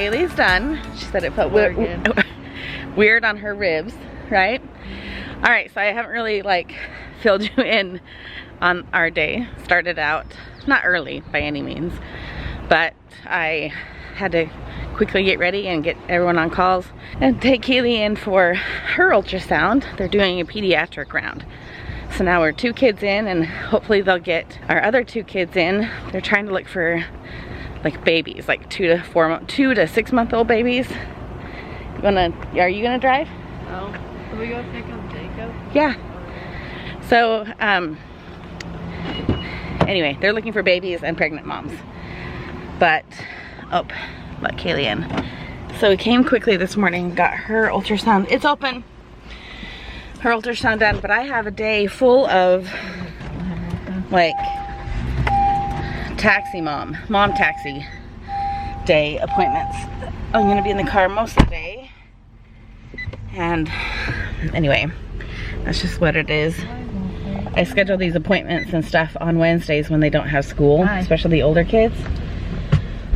Kaylee's done. She said it felt weird on her ribs, right? All right, so I haven't really like filled you in on our day. Started out not early by any means, but I had to quickly get ready and get everyone on calls and take Kaylee in for her ultrasound. They're doing a pediatric round. So now we're 2 kids in, and hopefully they'll get our other 2 kids in. They're trying to look for like babies, like 2 to 6 month old babies. Are you gonna drive? No. Can we go pick up Jacob? Yeah. So anyway, they're looking for babies and pregnant moms. But let Kaylee in. So we came quickly this morning, got her ultrasound. It's open. Her ultrasound done, but I have a day full of like mom taxi day appointments. I'm gonna be in the car most of the day. And anyway, that's just what it is. I schedule these appointments and stuff on Wednesdays when they don't have school, especially the older kids.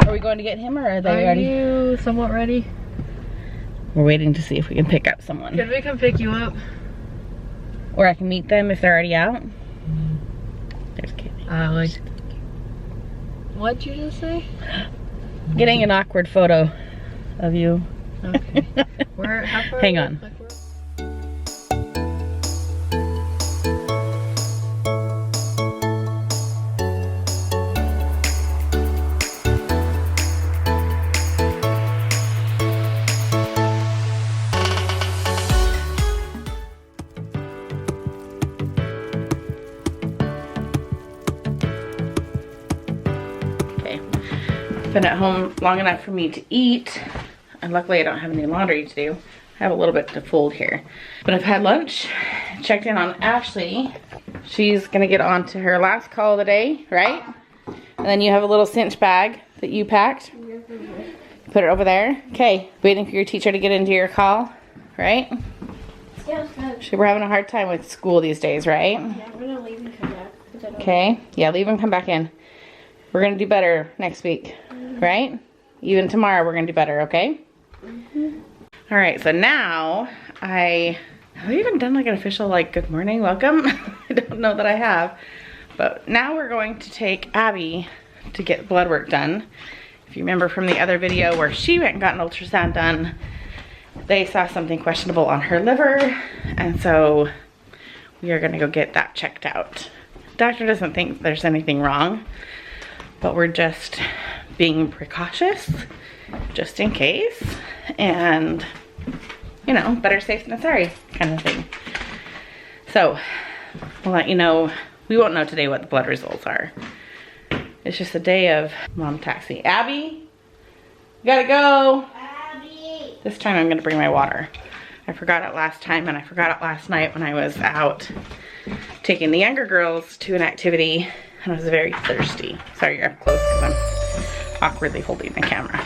Are we going to get him, or are they already? Are you somewhat ready? We're waiting to see if we can pick up someone. Can we come pick you up? Or I can meet them if they're already out. There's Kaylee. What'd you just say? Getting an awkward photo of you. Okay. How far Hang on. Been at home long enough for me to eat, and luckily I don't have any laundry to do. I have a little bit to fold here, but I've had lunch, checked in on Ashley. She's gonna get on to her last call of the day, right? And then you have a little cinch bag that you packed. Put it over there. Okay, waiting for your teacher to get into your call, right? Yeah, We're having a hard time with school these days, right? yeah, I'm gonna leave and come back. Okay, yeah, leave and come back in. We're gonna do better next week, right? Even tomorrow we're gonna do better, okay? All right, so now have I even done like an official like good morning, welcome? I don't know that I have, but now we're going to take Abby to get blood work done. If you remember from the other video where she went and got an ultrasound done, they saw something questionable on her liver, and so we are gonna go get that checked out. Doctor doesn't think there's anything wrong, but we're just being precautious just in case, and you know, better safe than sorry kind of thing. So we'll let you know. We won't know today what the blood results are. It's just a day of mom taxi. Abby, you gotta go. Abby. This time I'm gonna bring my water. I forgot it last time, and I forgot it last night when I was out taking the younger girls to an activity, and I was very thirsty. Sorry, you're up close because I'm awkwardly holding the camera.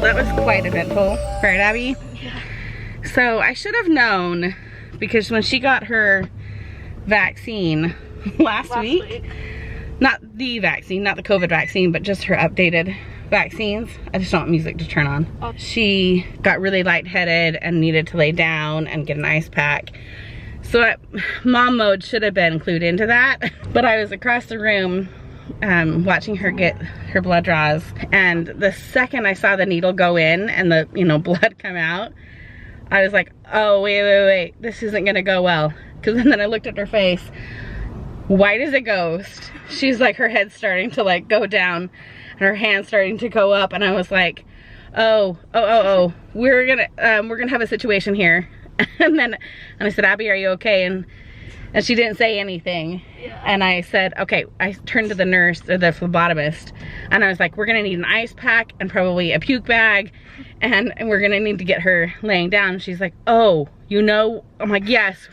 That was quite eventful, right, Abby? Yeah. So I should have known, because when she got her vaccine last week, not the vaccine, not the COVID vaccine, but just her updated vaccines. I just don't want music to turn on. Oh. She got really lightheaded and needed to lay down and get an ice pack. So mom mode should have been clued into that, but I was across the room watching her get her blood draws, and the second I saw the needle go in and the blood come out, I was like, oh wait, this isn't gonna go well. Because then I looked at her face, white as a ghost. She's like, her head's starting to like go down and her hand's starting to go up, and I was like, we're gonna have a situation here. and I said, Abby, are you okay? And she didn't say anything. Yeah. And I said, okay, I turned to the nurse, or the phlebotomist, and I was like, we're gonna need an ice pack and probably a puke bag, and we're gonna need to get her laying down. She's like, oh, you know? I'm like, yes,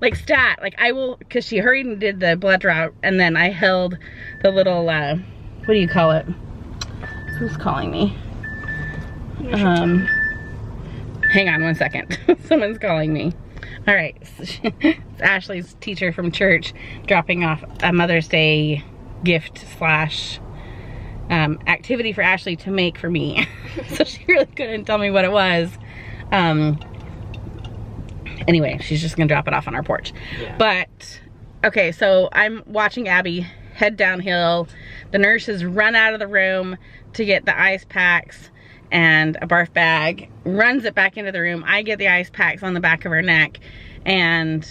like stat, like I will, because she hurried and did the blood draw, and then I held the little, what do you call it? Who's calling me? Hang on one second. Someone's calling me. All right, it's Ashley's teacher from church dropping off a Mother's Day gift slash activity for Ashley to make for me. So she really couldn't tell me what it was. Anyway, she's just gonna drop it off on our porch. Yeah. But, okay, so I'm watching Abby head downhill. The nurses run out of the room to get the ice packs and a barf bag, runs it back into the room. I get the ice packs on the back of her neck and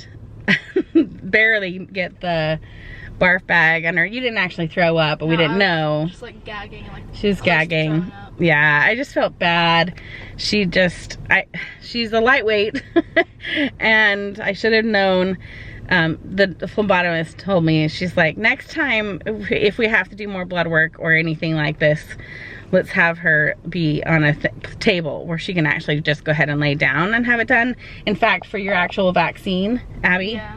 barely get the barf bag on her. You didn't actually throw up, but no, we didn't know. Just like gagging, like she was gagging. Yeah, I just felt bad. She's a lightweight and I should have known. The phlebotomist told me, she's like, next time if we have to do more blood work or anything like this, let's have her be on a table where she can actually just go ahead and lay down and have it done. In fact, for your actual vaccine, Abby, yeah,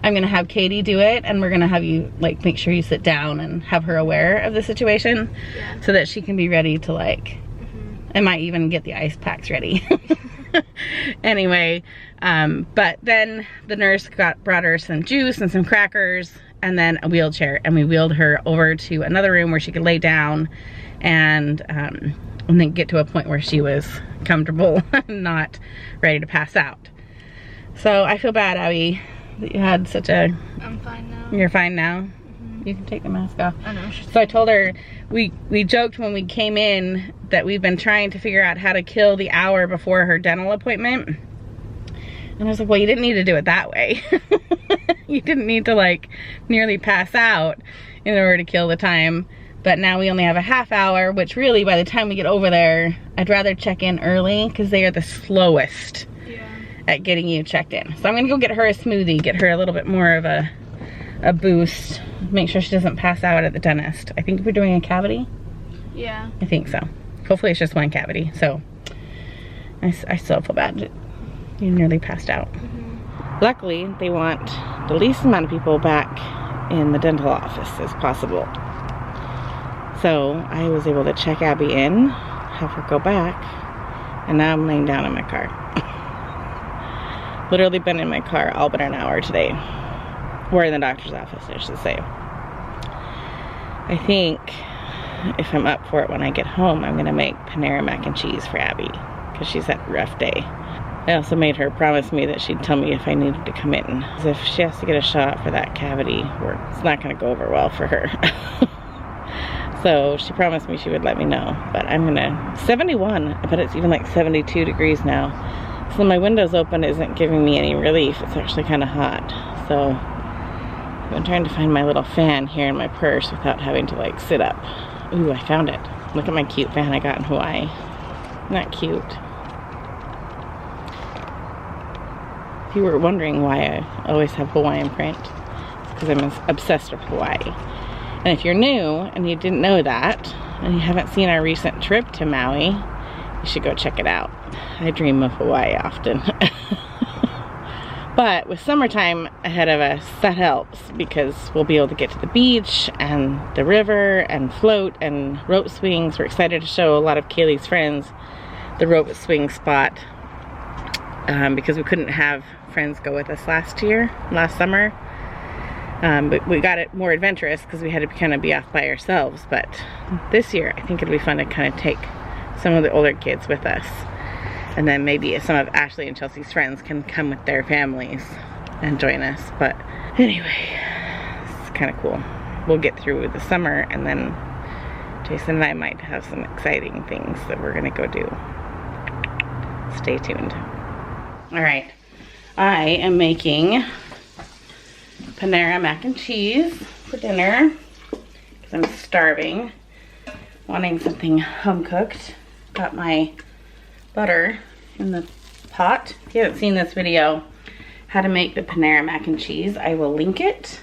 I'm gonna have Katie do it, and we're gonna have you like make sure you sit down and have her aware of the situation, yeah, so that she can be ready to like, I might even get the ice packs ready. Anyway, but then the nurse brought her some juice and some crackers and then a wheelchair, and we wheeled her over to another room where she could lay down and then get to a point where she was comfortable and not ready to pass out. So I feel bad, Abby, that you had such a... I'm fine now. You're fine now? You can take the mask off. I know. So I told her, we joked when we came in that we've been trying to figure out how to kill the hour before her dental appointment. And I was like, well, you didn't need to do it that way. You didn't need to like nearly pass out in order to kill the time. But now we only have a half hour, which really by the time we get over there, I'd rather check in early because they are the slowest, yeah, at getting you checked in. So I'm gonna go get her a smoothie, get her a little bit more of a boost, make sure she doesn't pass out at the dentist. I think we're doing a cavity. Yeah. I think so. Hopefully it's just one cavity. So I still feel bad. You nearly passed out. Luckily, they want the least amount of people back in the dental office as possible. So I was able to check Abby in, have her go back, and now I'm laying down in my car. Literally been in my car all but an hour today. We're in the doctor's office, I should say. I think if I'm up for it when I get home, I'm gonna make Panera mac and cheese for Abby because she's had a rough day. I also made her promise me that she'd tell me if I needed to come in. Because if she has to get a shot for that cavity, it's not gonna go over well for her. So she promised me she would let me know. But I'm gonna, 71, I bet it's even like 72 degrees now. So my windows open isn't giving me any relief. It's actually kind of hot. So I've been trying to find my little fan here in my purse without having to like sit up. Ooh, I found it. Look at my cute fan I got in Hawaii. Not cute. If you were wondering why I always have Hawaiian print, it's because I'm obsessed with Hawaii. And if you're new and you didn't know that, and you haven't seen our recent trip to Maui, you should go check it out. I dream of Hawaii often. But with summertime ahead of us, that helps because we'll be able to get to the beach and the river and float and rope swings. We're excited to show a lot of Kaylee's friends the rope swing spot because we couldn't have friends go with us last summer. But we got it more adventurous because we had to kind of be off by ourselves. But this year, I think it'll be fun to kind of take some of the older kids with us. And then maybe some of Ashley and Chelsea's friends can come with their families and join us. But anyway, it's kind of cool. We'll get through the summer and then Jason and I might have some exciting things that we're gonna go do. Stay tuned. All right, I am making Panera mac and cheese for dinner because I'm starving, wanting something home cooked. got my butter in the pot. If you haven't seen this video, how to make the Panera mac and cheese, I will link it.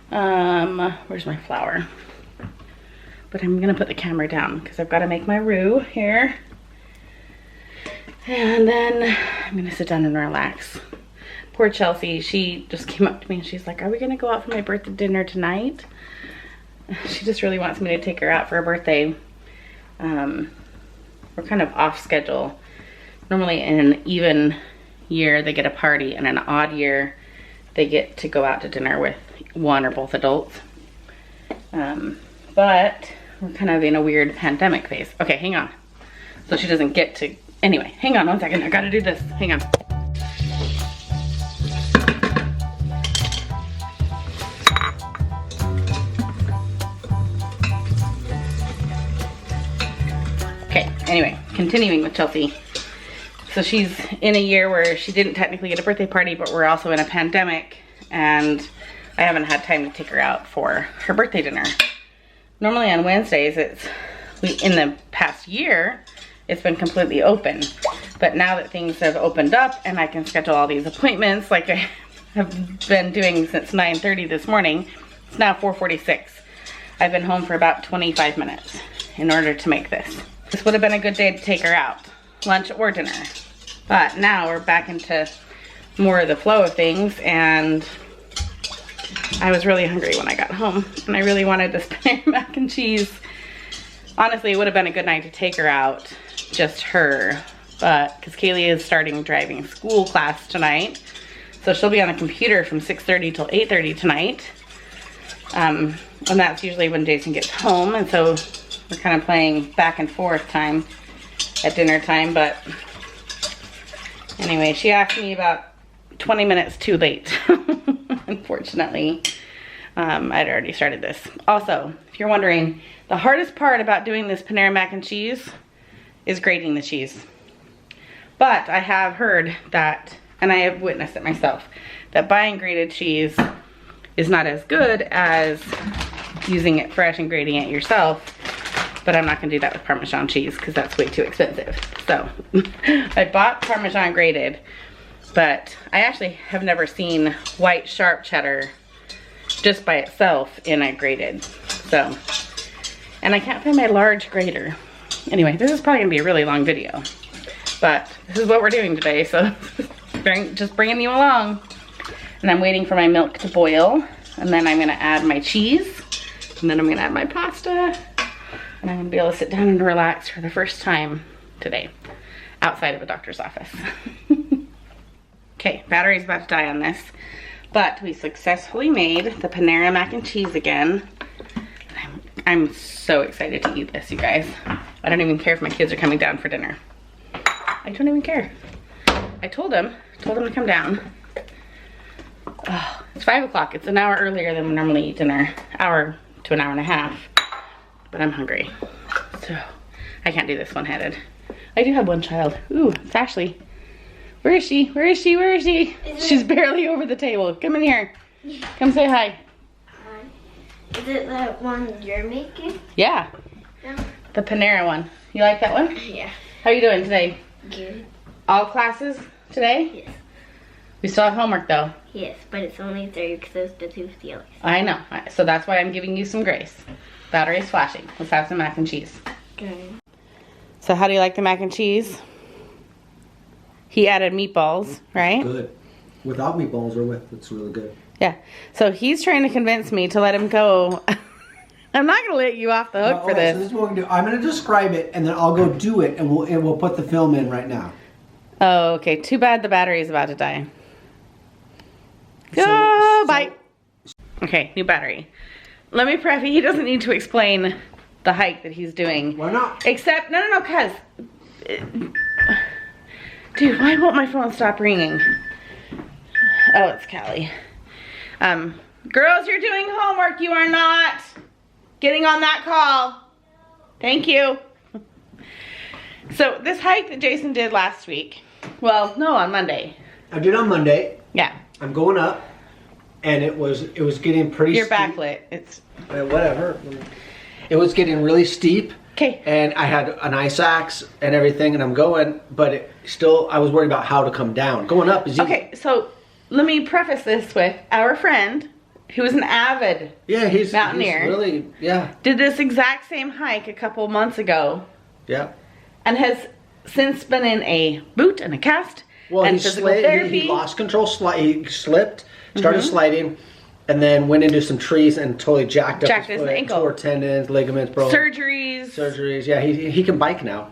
Where's my flour? But I'm gonna put the camera down because I've got to make my roux here. And then I'm gonna sit down and relax. Poor Chelsea, she just came up to me and she's like, are we gonna go out for my birthday dinner tonight? She just really wants me to take her out for her birthday. We're kind of off schedule. Normally in an even year, they get a party, and an odd year, they get to go out to dinner with one or both adults. But we're kind of in a weird pandemic phase. Okay, hang on. So she doesn't get to, anyway, hang on 1 second. I gotta do this, hang on. Okay, anyway, continuing with Chelsea. So she's in a year where she didn't technically get a birthday party, but we're also in a pandemic, and I haven't had time to take her out for her birthday dinner. Normally on Wednesdays, in the past year, it's been completely open. But now that things have opened up and I can schedule all these appointments like I have been doing since 9:30 this morning, it's now 4:46. I've been home for about 25 minutes in order to make this. This would have been a good day to take her out, lunch or dinner. But now we're back into more of the flow of things, and I was really hungry when I got home, and I really wanted this Panera mac and cheese. Honestly, it would have been a good night to take her out, just her, but because Kaylee is starting driving school class tonight, so she'll be on the computer from 6:30 till 8:30 tonight, and that's usually when Jason gets home, and so we're kind of playing back and forth time at dinner time. But anyway, she asked me about 20 minutes too late. Unfortunately, I'd already started this. Also, if you're wondering, the hardest part about doing this Panera mac and cheese is grating the cheese. But I have heard that, and I have witnessed it myself, that buying grated cheese is not as good as using it fresh and grating it yourself. But I'm not gonna do that with Parmesan cheese because that's way too expensive. So I bought Parmesan grated, but I actually have never seen white sharp cheddar just by itself in a grated. So, and I can't find my large grater. Anyway, this is probably gonna be a really long video, but this is what we're doing today. So just bringing you along. And I'm waiting for my milk to boil, and then I'm gonna add my cheese, and then I'm gonna add my pasta. And I'm gonna be able to sit down and relax for the first time today, outside of a doctor's office. Okay, battery's about to die on this, but we successfully made the Panera mac and cheese again. I'm so excited to eat this, you guys. I don't even care if my kids are coming down for dinner. I don't even care. I told them to come down. Oh, it's 5 o'clock. It's an hour earlier than we normally eat dinner, hour to an hour and a half. But I'm hungry, so I can't do this one-handed. I do have one child. Ooh, it's Ashley. Where is she? Where is she? Where is she? She's barely over the table. Come in here. Come say hi. Hi. Is it the one you're making? Yeah. No. The Panera one. You like that one? Yeah. How are you doing today? Good. All classes today? Yes. We still have homework though. Yes, but it's only 3 because there's the 2 stealers. I know. So that's why I'm giving you some grace. Battery's flashing. Let's have some mac and cheese. Okay. So how do you like the mac and cheese? He added meatballs, right? Good. Without meatballs or with, it's really good. Yeah. So he's trying to convince me to let him go. I'm not gonna let you off the hook for this. So this is what we're gonna do. I'm gonna describe it, and then I'll go do it, and we'll put the film in right now. Oh, okay. Too bad the battery is about to die. Bye. Okay, new battery. Let me preface, he doesn't need to explain the hike that he's doing. Why not? Except, no, cuz. Dude, why won't my phone stop ringing? Oh, it's Callie. Girls, you're doing homework. You are not getting on that call. Thank you. So this hike that Jason did last week, well, no, on Monday. I did on Monday. Yeah. I'm going up, and it was getting pretty You're steep. backlit. It's Whatever. It was getting really steep, Okay. And I had an ice axe and everything, and I'm going, but I was worried about how to come down. Going up is easy. Okay, so let me preface this with our friend, who is an avid mountaineer. He's really, yeah. Did this exact same hike a couple months ago. Yeah. And has since been in a boot and a cast Well, and he physical therapy. He lost control, he slipped, started sliding, and then went into some trees and totally jacked up his foot, ankle. tore tendons, ligaments, broke. Surgeries. Yeah, he can bike now.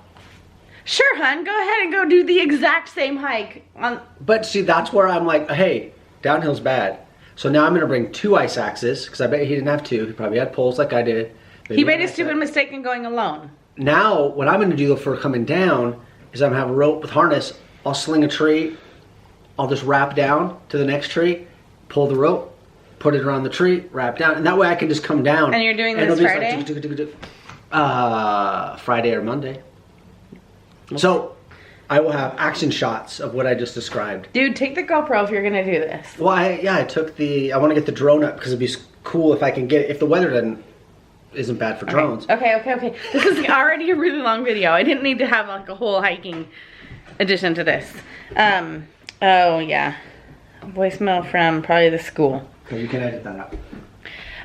Sure, hun, go ahead and go do the exact same hike. But see, that's where I'm like, hey, downhill's bad. So now I'm gonna bring 2 ice axes, because I bet he didn't have 2. He probably had poles like I did. He made a stupid mistake in going alone. Now, what I'm gonna do for coming down is I'm gonna have a rope with harness. I'll sling a tree. I'll just wrap down to the next tree, pull the rope, put it around the tree, wrap down, and that way I can just come down. And you're doing this Friday? Friday or Monday. So I will have action shots of what I just described. Dude, take the GoPro if you're gonna do this. Well, I want to get the drone up because it'd be cool if I can get it, if the weather isn't bad for drones. Okay. This is already a really long video. I didn't need to have like a whole hiking addition to this. Oh yeah. Voicemail from probably the school. Okay, you can edit that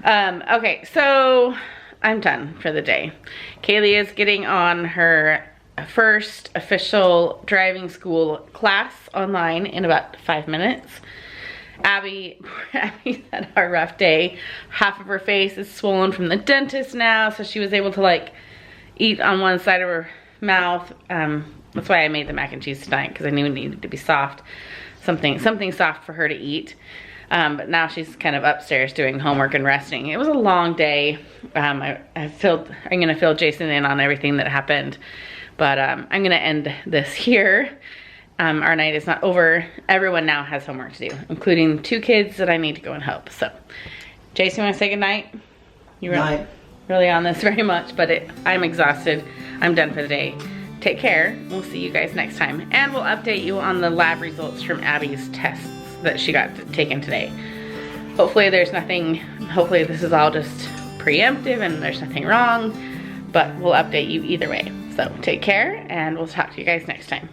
out. Okay, so I'm done for the day. Kaylee is getting on her first official driving school class online in about 5 minutes. Abby's had a rough day. Half of her face is swollen from the dentist now, so she was able to like eat on one side of her mouth. That's why I made the mac and cheese tonight, because I knew it needed to be soft. Something soft for her to eat. But now she's kind of upstairs doing homework and resting. It was a long day. I'm gonna fill Jason in on everything that happened. But I'm gonna end this here. Our night is not over. Everyone now has homework to do, including 2 kids that I need to go and help. So, Jason, you wanna say goodnight? You weren't really on this very much, but I'm exhausted. I'm done for the day. Take care. We'll see you guys next time. And we'll update you on the lab results from Abby's tests that she got taken today. Hopefully there's nothing, hopefully this is all just preemptive and there's nothing wrong, but we'll update you either way. So take care, and we'll talk to you guys next time.